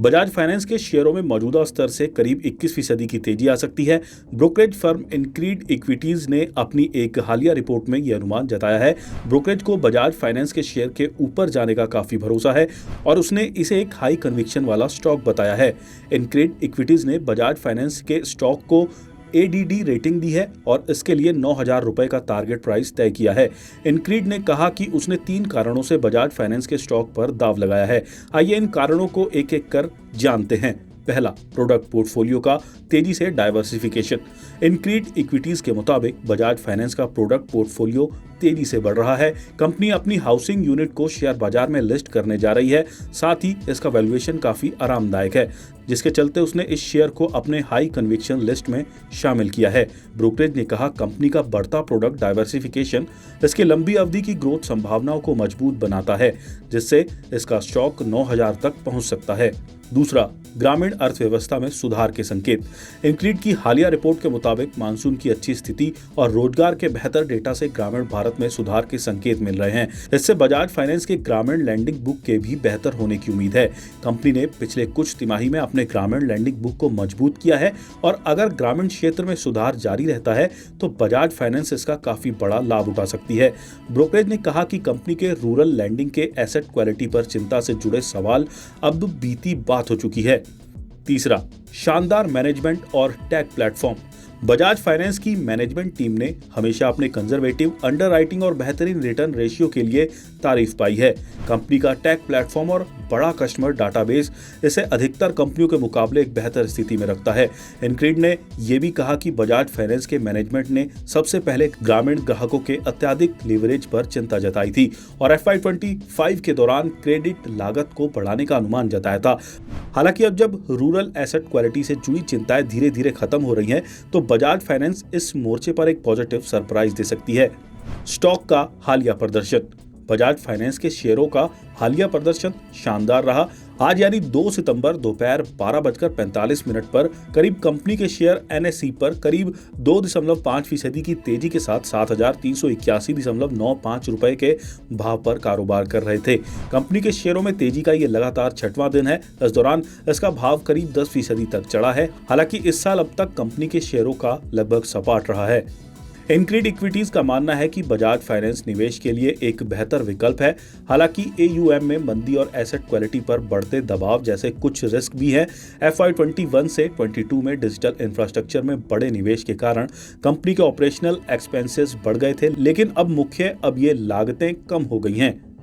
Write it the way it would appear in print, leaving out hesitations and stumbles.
Bajaj finance के शेयरों में मौजूदा स्तर से करीब 21% की तेजी आ सकती है। ब्रोकरेज फर्म इनक्रीड इक्विटीज ने अपनी एक हालिया रिपोर्ट में यह अनुमान जताया है। ब्रोकरेज को बजाज फाइनेंस के शेयर के ऊपर जाने का काफी भरोसा है और उसने इसे एक हाई कन्विक्शन वाला स्टॉक बताया है। इनक्रीड इक्विटीज ने बजाज फाइनेंस के स्टॉक को ADD रेटिंग दी है और इसके लिए 9,000 रुपए का टारगेट प्राइस तय किया है। इनक्रीड ने कहा कि उसने 3 कारणों से बजाज फाइनेंस के स्टॉक पर दाव लगाया है। आइए इन कारणों को एक एक कर जानते हैं। पहला, प्रोडक्ट पोर्टफोलियो का तेजी से डाइवर्सिफिकेशन। इनक्रीड इक्विटीज के मुताबिक बजाज फाइनेंस का प्रोडक्ट पोर्टफोलियो तेजी से बढ़ रहा है। कंपनी अपनी हाउसिंग यूनिट को शेयर बाजार में लिस्ट करने जा रही है। साथ ही इसका वैल्यूएशन काफी आरामदायक है, जिसके चलते उसने इस शेयर को अपने हाई कन्विक्शन लिस्ट में शामिल किया है। ब्रोकरेज ने कहा, कंपनी का बढ़ता प्रोडक्ट डाइवर्सिफिकेशन इसकी लंबी अवधि की ग्रोथ संभावनाओं को मजबूत बनाता है, जिससे इसका स्टॉक 9,000 तक पहुंच सकता है। दूसरा, ग्रामीण अर्थव्यवस्था में सुधार के संकेत। इनक्रीड की हालिया रिपोर्ट के मुताबिक मानसून की अच्छी स्थिति और रोजगार के बेहतर डेटा से ग्रामीण भारत में सुधार के संकेत मिल रहे हैं। इससे बजाज फाइनेंस के ग्रामीण लैंडिंग बुक के भी बेहतर होने की उम्मीद है। कंपनी ने पिछले कुछ तिमाही में अपने ग्रामीण लैंडिंग बुक को मजबूत किया है और अगर ग्रामीण क्षेत्र में सुधार जारी रहता है तो बजाज फाइनेंस इसका काफी बड़ा लाभ उठा सकती है। ब्रोकरेज ने कहा कि कंपनी के रूरल लैंडिंग के एसेट क्वालिटी पर चिंता से जुड़े सवाल अब बीती बात हो चुकी है। तीसरा, शानदार मैनेजमेंट और टेक प्लेटफॉर्म। बजाज फाइनेंस की मैनेजमेंट टीम ने हमेशा अपने कंजर्वेटिव अंडरराइटिंग और बेहतरीन रिटर्न रेशियो के लिए तारीफ पाई है। कंपनी का टेक प्लेटफॉर्म और बड़ा कस्टमर डाटाबेस इसे अधिकतर कंपनियों के मुकाबले एक बेहतर स्थिति में रखता है। इनक्रीड ने यह भी कहा कि बजाज फाइनेंस के मैनेजमेंट ने सबसे पहले ग्रामीण ग्राहकों के अत्यधिक लीवरेज पर चिंता जताई थी और FY25 के दौरान क्रेडिट लागत को बढ़ाने का अनुमान जताया था। हालांकि अब जब रूरल एसेट क्वालिटी से जुड़ी चिंताएं धीरे धीरे खत्म हो रही हैं, तो बजाज फाइनेंस इस मोर्चे पर एक पॉजिटिव सरप्राइज दे सकती है। स्टॉक का हालिया प्रदर्शन। बजाज फाइनेंस के शेयरों का हालिया प्रदर्शन शानदार रहा। आज यानी 2 सितंबर दोपहर 12:45 पर करीब कंपनी के शेयर NSE पर करीब 2.5% की तेजी के साथ 7,381.95 रुपए के भाव पर कारोबार कर रहे थे। कंपनी के शेयरों में तेजी का ये लगातार 6वां दिन है। इस दौरान इसका भाव करीब 10% तक चढ़ा है। हालांकि इस साल अब तक कंपनी के शेयरों का लगभग सपाट रहा है। इनक्रीड इक्विटीज का मानना है कि बजाज फाइनेंस निवेश के लिए एक बेहतर विकल्प है। हालांकि AUM में मंदी और एसेट क्वालिटी पर बढ़ते दबाव जैसे कुछ रिस्क भी है। FY21 से 22 में डिजिटल इंफ्रास्ट्रक्चर में बड़े निवेश के कारण कंपनी के ऑपरेशनल एक्सपेंसेस बढ़ गए थे, लेकिन अब ये लागतें कम हो गई हैं।